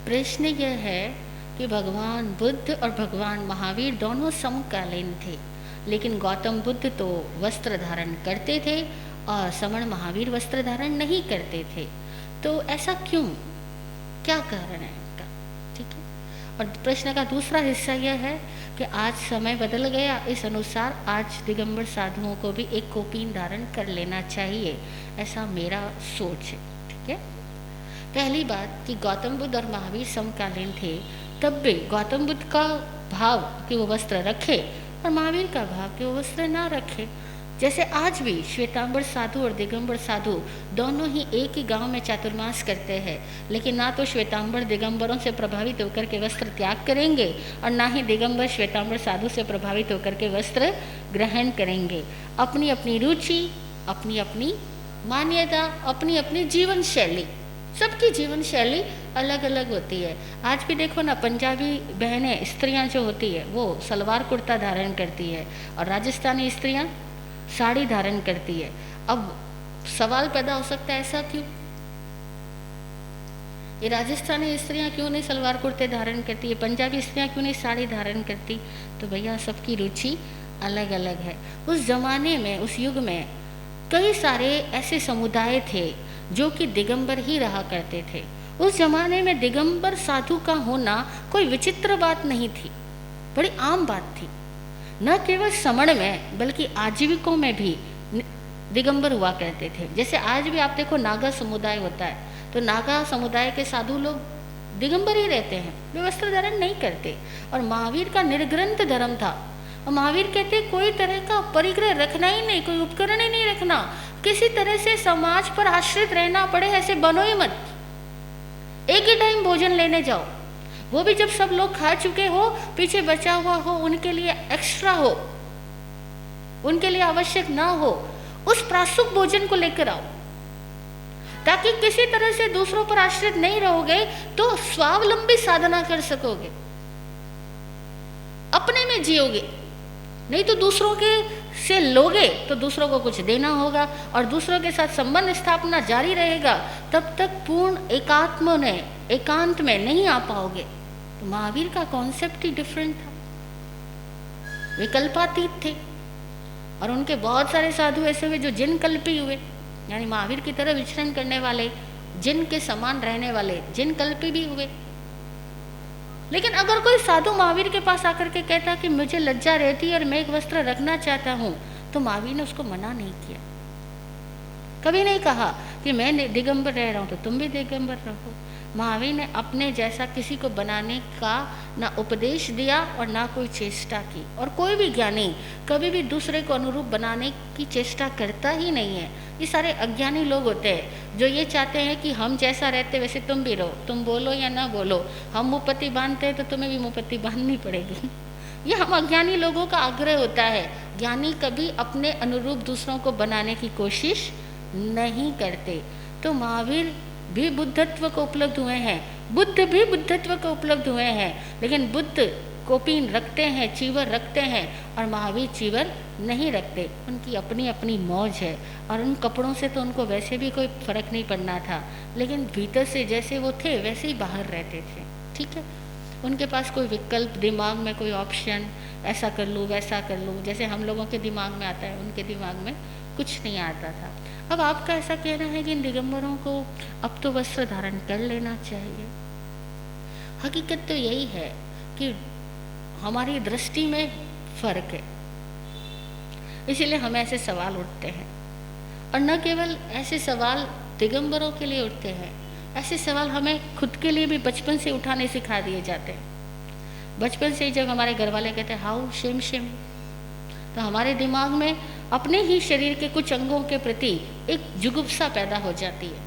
प्रश्न यह है कि भगवान बुद्ध और भगवान महावीर दोनों समकालीन थे, लेकिन गौतम बुद्ध तो वस्त्र धारण करते थे और समण महावीर वस्त्र धारण नहीं करते थे। तो ऐसा क्यों, क्या कारण है इनका? ठीक है। और प्रश्न का दूसरा हिस्सा यह है कि आज समय बदल गया, इस अनुसार आज दिगंबर साधुओं को भी एक कौपीन धारण कर लेना चाहिए, ऐसा मेरा सोच है। ठीक है। पहली बात कि गौतम बुद्ध और महावीर समकालीन थे, तब भी गौतम बुद्ध का भाव कि वो वस्त्र रखे और महावीर का भाव कि वो वस्त्र ना रखे। जैसे आज भी श्वेतांबर साधु और दिगंबर साधु दोनों ही एक ही गांव में चातुर्मास करते हैं, लेकिन ना तो श्वेतांबर दिगंबरों से प्रभावित होकर के वस्त्र त्याग करेंगे और ना ही दिगंबर श्वेतांबर साधु से प्रभावित होकर के वस्त्र ग्रहण करेंगे। अपनी अपनी रुचि, अपनी अपनी मान्यता, अपनी अपनी जीवन शैली, सबकी जीवन शैली अलग अलग होती है। आज भी देखो ना, पंजाबी बहनें स्त्रियां जो होती है वो सलवार कुर्ता धारण करती है और राजस्थानी स्त्रियां साड़ी धारण करती है। अब सवाल पैदा हो सकता है ऐसा क्यों? ये राजस्थानी स्त्रियां क्यों नहीं सलवार कुर्ते धारण करती है, पंजाबी स्त्रियां क्यों नहीं साड़ी धारण करती? तो भैया सबकी रुचि अलग अलग है। उस जमाने में, उस युग में कई सारे ऐसे समुदाय थे जो कि दिगंबर ही रहा करते थे। उस जमाने में दिगंबर साधु का होना कोई विचित्र बात नहीं थी, बड़ी आम बात थी। न केवल समण में बल्कि आजीविकों में भी दिगंबर हुआ करते थे। जैसे आज भी आप देखो नागा समुदाय होता है, तो नागा समुदाय के साधु लोग दिगंबर ही रहते हैं, वे वस्त्र धारण नहीं करते। और महावीर का निर्ग्रंथ धर्म था और महावीर कहते कोई तरह का परिग्रह रखना ही नहीं, कोई उपकरण ही नहीं रखना, किसी तरह से समाज पर आश्रित रहना पड़े ऐसे बनो ही मत। एक ही टाइम भोजन लेने जाओ, वो भी जब सब लोग खा चुके हो, पीछे बचा हुआ हो, उनके लिए एक्स्ट्रा हो, उनके लिए आवश्यक ना हो, उस प्रासुक भोजन को लेकर आओ, ताकि किसी तरह से दूसरों पर आश्रित नहीं रहोगे तो स्वावलंबी साधना कर सकोगे, अपने में जियोगे। नहीं तो दूसरों के से लोगे तो दूसरों को कुछ देना होगा और दूसरों के साथ संबंध स्थापना जारी रहेगा, तब तक पूर्ण एकांत में नहीं आ पाओगे। तो महावीर का कॉन्सेप्ट ही डिफरेंट था, विकल्पातीत थे। और उनके बहुत सारे साधु ऐसे हुए जो जिन कल्पी हुए, यानी महावीर की तरह विचरण करने वाले, जिन के समान रहने वाले जिन कल्पी भी हुए। लेकिन अगर कोई साधु महावीर के पास आकर के कहता कि मुझे लज्जा रहती है और मैं एक वस्त्र रखना चाहता हूँ, तो महावीर ने उसको मना नहीं किया। कभी नहीं कहा कि मैं दिगंबर रह रहा हूँ तो तुम भी दिगंबर रहो। महावीर ने अपने जैसा किसी को बनाने का ना उपदेश दिया और ना कोई चेष्टा की। और कोई भी ज्ञानी कभी भी दूसरे को अनुरूप बनाने की चेष्टा करता ही नहीं है। ये सारे अज्ञानी लोग होते हैं जो ये चाहते हैं कि हम जैसा रहते वैसे तुम भी रहो, तुम बोलो या ना बोलो, हम मुँहपत्ती बांधते हैं तो तुम्हें भी मुँहपत्ती बांधनी पड़ेगी। ये हम अज्ञानी लोगों का आग्रह होता है। ज्ञानी कभी अपने अनुरूप दूसरों को बनाने की कोशिश नहीं करते। तो महावीर भी बुद्धत्व को उपलब्ध हुए हैं, बुद्ध भी बुद्धत्व को उपलब्ध हुए हैं, लेकिन बुद्ध कौपीन रखते हैं, चीवर रखते हैं और महावीर चीवर नहीं रखते। उनकी अपनी अपनी मौज है और उन कपड़ों से तो उनको वैसे भी कोई फर्क नहीं पड़ना था, लेकिन भीतर से जैसे वो थे वैसे ही बाहर रहते थे। ठीक है। उनके पास कोई विकल्प, दिमाग में कोई ऑप्शन, ऐसा कर लूँ वैसा कर लूँ, जैसे हम लोगों के दिमाग में आता है, उनके दिमाग में कुछ नहीं आता था। अब आपका ऐसा कहना है कि इन दिगंबरों को अब तो वस्त्र धारण कर लेना चाहिए। हकीकत तो यही है कि हमारी दृष्टि में फर्क है, इसीलिए हमें ऐसे सवाल उठते हैं। और न केवल ऐसे सवाल दिगंबरों के लिए उठते हैं, ऐसे सवाल हमें खुद के लिए भी बचपन से उठाने सिखा दिए जाते हैं। बचपन से जब हमारे घर वाले कहते हैं हाउ शेम शेम, तो हमारे दिमाग में अपने ही शरीर के कुछ अंगों के प्रति एक जुगुप्सा पैदा हो जाती है,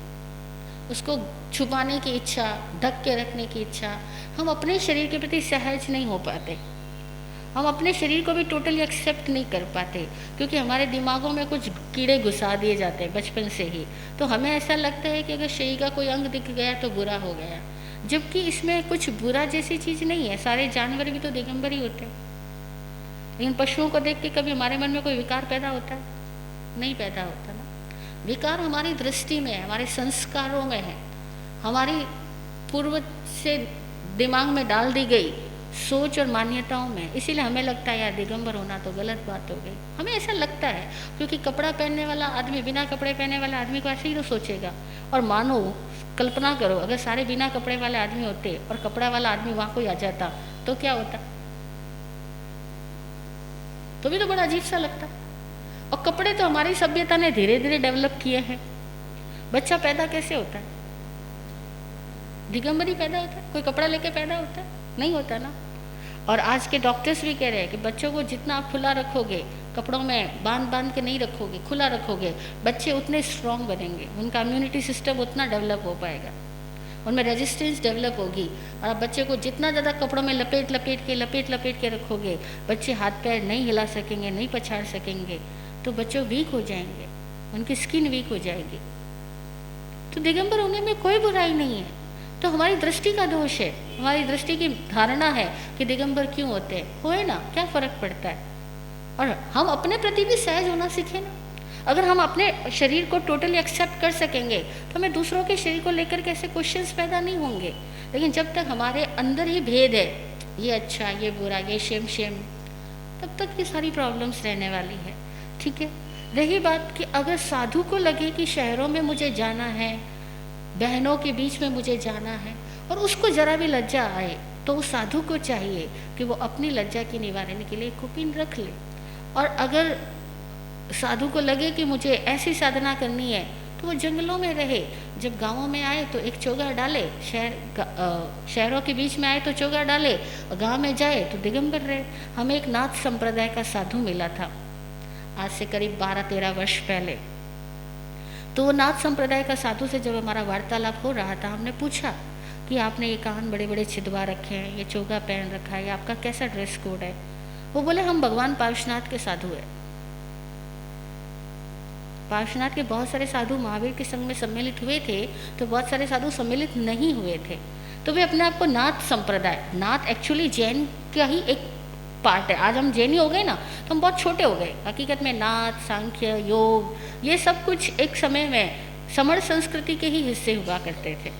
उसको छुपाने की इच्छा, ढक के रखने की इच्छा। हम अपने शरीर के प्रति सहज नहीं हो पाते, हम अपने शरीर को भी टोटली एक्सेप्ट नहीं कर पाते, क्योंकि हमारे दिमागों में कुछ कीड़े घुसा दिए जाते हैं बचपन से ही। तो हमें ऐसा लगता है कि अगर शरीर का कोई अंग दिख गया तो बुरा हो गया, जबकि इसमें कुछ बुरा जैसी चीज़ नहीं है। सारे जानवर भी तो दिगंबर ही होते हैं, लेकिन पशुओं को देख के कभी हमारे मन में कोई विकार पैदा होता है? नहीं पैदा होता ना। विकार हमारी दृष्टि में है, हमारे संस्कारों में है, हमारी पूर्व से दिमाग में डाल दी गई सोच और मान्यताओं में, इसीलिए हमें लगता है यार दिगंबर होना तो गलत बात हो गई। हमें ऐसा लगता है क्योंकि कपड़ा पहनने वाला आदमी बिना कपड़े पहनने वाला आदमी को ऐसे ही तो सोचेगा। और मानो, कल्पना करो अगर सारे बिना कपड़े वाले आदमी होते और कपड़ा वाला आदमी वहाँ कोई आ जाता तो क्या होता? तो भी तो बड़ा अजीब सा लगता। और कपड़े तो हमारी सभ्यता ने धीरे धीरे डेवलप किए हैं। बच्चा पैदा कैसे होता है? दिगंबर ही पैदा होता है? कोई कपड़ा लेके पैदा होता है? नहीं होता ना। और आज के डॉक्टर्स भी कह रहे हैं कि बच्चों को जितना आप खुला रखोगे, कपड़ों में बांध बांध के नहीं रखोगे, खुला रखोगे, बच्चे उतने स्ट्रांग बनेंगे, उनका इम्यूनिटी सिस्टम उतना डेवलप हो पाएगा, उनमें रेजिस्टेंस डेवलप होगी। और आप बच्चे को जितना ज़्यादा कपड़ों में लपेट के रखोगे, बच्चे हाथ पैर नहीं हिला सकेंगे, नहीं पछाड़ सकेंगे, तो बच्चे वीक हो जाएंगे, उनकी स्किन वीक हो जाएगी। तो दिगंबर होने में कोई बुराई नहीं है। तो हमारी दृष्टि का दोष है, हमारी दृष्टि की धारणा है कि दिगंबर क्यों होते हैं। होए ना, क्या फ़र्क पड़ता है? और हम अपने प्रति भी सहज होना सीखें ना। अगर हम अपने शरीर को टोटली एक्सेप्ट कर सकेंगे तो हमें दूसरों के शरीर को लेकर कैसे क्वेश्चंस पैदा नहीं होंगे। लेकिन जब तक हमारे अंदर ही भेद है, ये अच्छा ये बुरा ये शेम, तब तक ये सारी प्रॉब्लम्स रहने वाली है। ठीक है। रही बात कि अगर साधु को लगे कि शहरों में मुझे जाना है, बहनों के बीच में मुझे जाना है, और उसको जरा भी लज्जा आए, तो उस साधु को चाहिए कि वो अपनी लज्जा की निवारण के लिए कुपिन रख ले। और अगर साधु को लगे कि मुझे ऐसी साधना करनी है तो वो जंगलों में रहे, जब गांवों में आए तो एक चोगा डाले, शहरों के बीच में आए तो चोगा डाले, और गांव में जाए तो दिगंबर रहे। हमें एक नाथ संप्रदाय का साधु मिला था आज से करीब 12-13 वर्ष पहले। तो वो नाथ संप्रदाय का साधु से जब हमारा वार्तालाप हो रहा था, हमने पूछा कि आपने ये कान बड़े बड़े छिदवा रखे हैं, ये चोगा पहन रखा है, आपका कैसा ड्रेस कोड है? वो बोले हम भगवान पार्श्वनाथ के साधु हैं। पार्श्वनाथ के बहुत सारे साधु महावीर के संग में सम्मिलित हुए थे, तो बहुत सारे साधु सम्मिलित नहीं हुए थे। तो वे अपने आप को नाथ संप्रदाय, नाथ एक्चुअली जैन का ही एक पार्ट है। आज हम जैनी हो गए ना तो हम बहुत छोटे हो गए। हकीकत में नाथ, सांख्य, योग, ये सब कुछ एक समय में समर संस्कृति के ही हिस्से हुआ करते थे।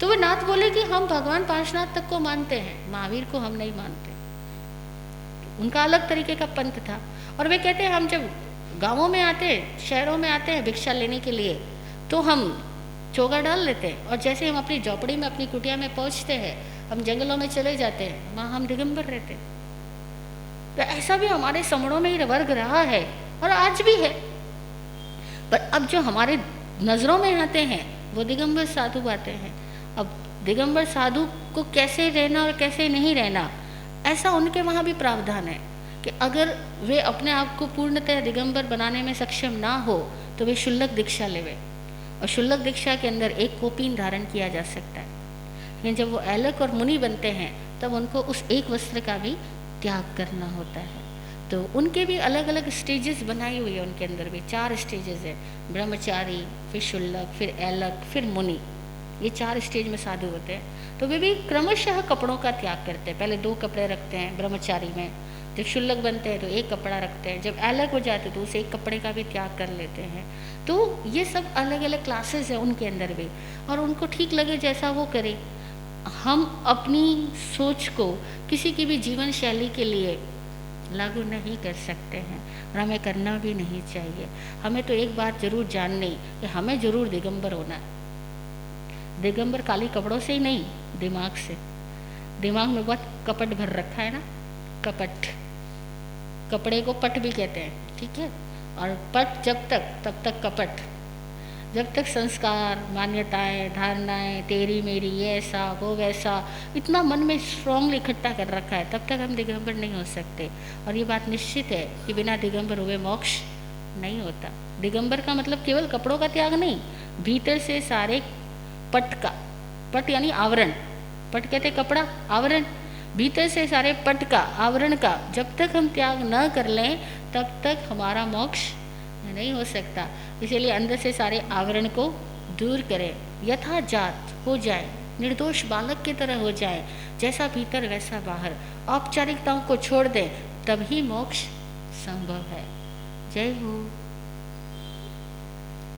तो वे नाथ बोले कि हम भगवान पार्श्वनाथ तक को मानते हैं, महावीर को हम नहीं मानते। उनका अलग तरीके का पंथ था। और वे कहते हैं हम जब गाँवों में आते हैं, शहरों में आते हैं भिक्षा लेने के लिए, तो हम चोगा डाल लेते हैं, और जैसे हम अपनी झोपड़ी में, अपनी कुटिया में पहुँचते हैं, हम जंगलों में चले जाते हैं, वहाँ हम दिगंबर रहते हैं। तो ऐसा भी हमारे समणों में ही वर्ग रहा है और आज भी है। पर अब जो हमारे नज़रों में आते हैं वो दिगंबर साधु आते हैं। अब दिगंबर साधु को कैसे रहना और कैसे नहीं रहना, ऐसा उनके वहाँ भी प्रावधान है कि अगर वे अपने आप को पूर्णतः दिगंबर बनाने में सक्षम ना हो तो वे शुल्लक दीक्षा लेवे, और शुल्लक दीक्षा के अंदर एक कोपीन धारण किया जा सकता है। लेकिन जब वो ऐलक और मुनि बनते हैं तब उनको उस एक वस्त्र का भी त्याग करना होता है। तो उनके भी अलग अलग स्टेजेस बनाई हुई है, उनके अंदर भी 4 स्टेजेस है, ब्रह्मचारी, फिर शुल्लक, फिर ऐलक, फिर मुनि। ये 4 स्टेज में साधु होते हैं। तो वे भी क्रमशः कपड़ों का त्याग करते हैं। पहले 2 कपड़े रखते हैं ब्रह्मचारी में, जब शुल्लक बनते हैं तो 1 कपड़ा रखते हैं, जब ऐलक हो जाते तो उस 1 कपड़े का भी त्याग कर लेते हैं। तो ये सब अलग अलग क्लासेस है उनके अंदर भी, और उनको ठीक लगे जैसा वो करे। हम अपनी सोच को किसी की भी जीवन शैली के लिए लागू नहीं कर सकते हैं, और हमें करना भी नहीं चाहिए। हमें तो एक बात जरूर जाननी कि हमें जरूर दिगंबर होना है। दिगंबर काली कपड़ों से ही नहीं, दिमाग से। दिमाग में बहुत कपट भर रखा है ना, कपट। कपड़े को पट भी कहते हैं, ठीक है। और पट जब तक तब तक कपट, जब तक संस्कार, मान्यताएं, धारणाएं, तेरी मेरी, ये ऐसा वो वैसा, इतना मन में स्ट्रांगली इकट्ठा कर रखा है, तब तक हम दिगंबर नहीं हो सकते। और ये बात निश्चित है कि बिना दिगंबर हुए मोक्ष नहीं होता। दिगंबर का मतलब केवल कपड़ों का त्याग नहीं, भीतर से सारे पट का, पट यानी आवरण, पट कहते कपड़ा, आवरण, भीतर से सारे पट का, आवरण का जब तक हम त्याग न कर लें तब तक हमारा मोक्ष नहीं हो सकता। इसीलिए अंदर से सारे आवरण को दूर करें, यथाजात हो जाए, निर्दोष बालक की तरह हो जाए, जैसा भीतर वैसा बाहर, औपचारिकताओं को छोड़ दें, तभी मोक्ष संभव है। जय हो।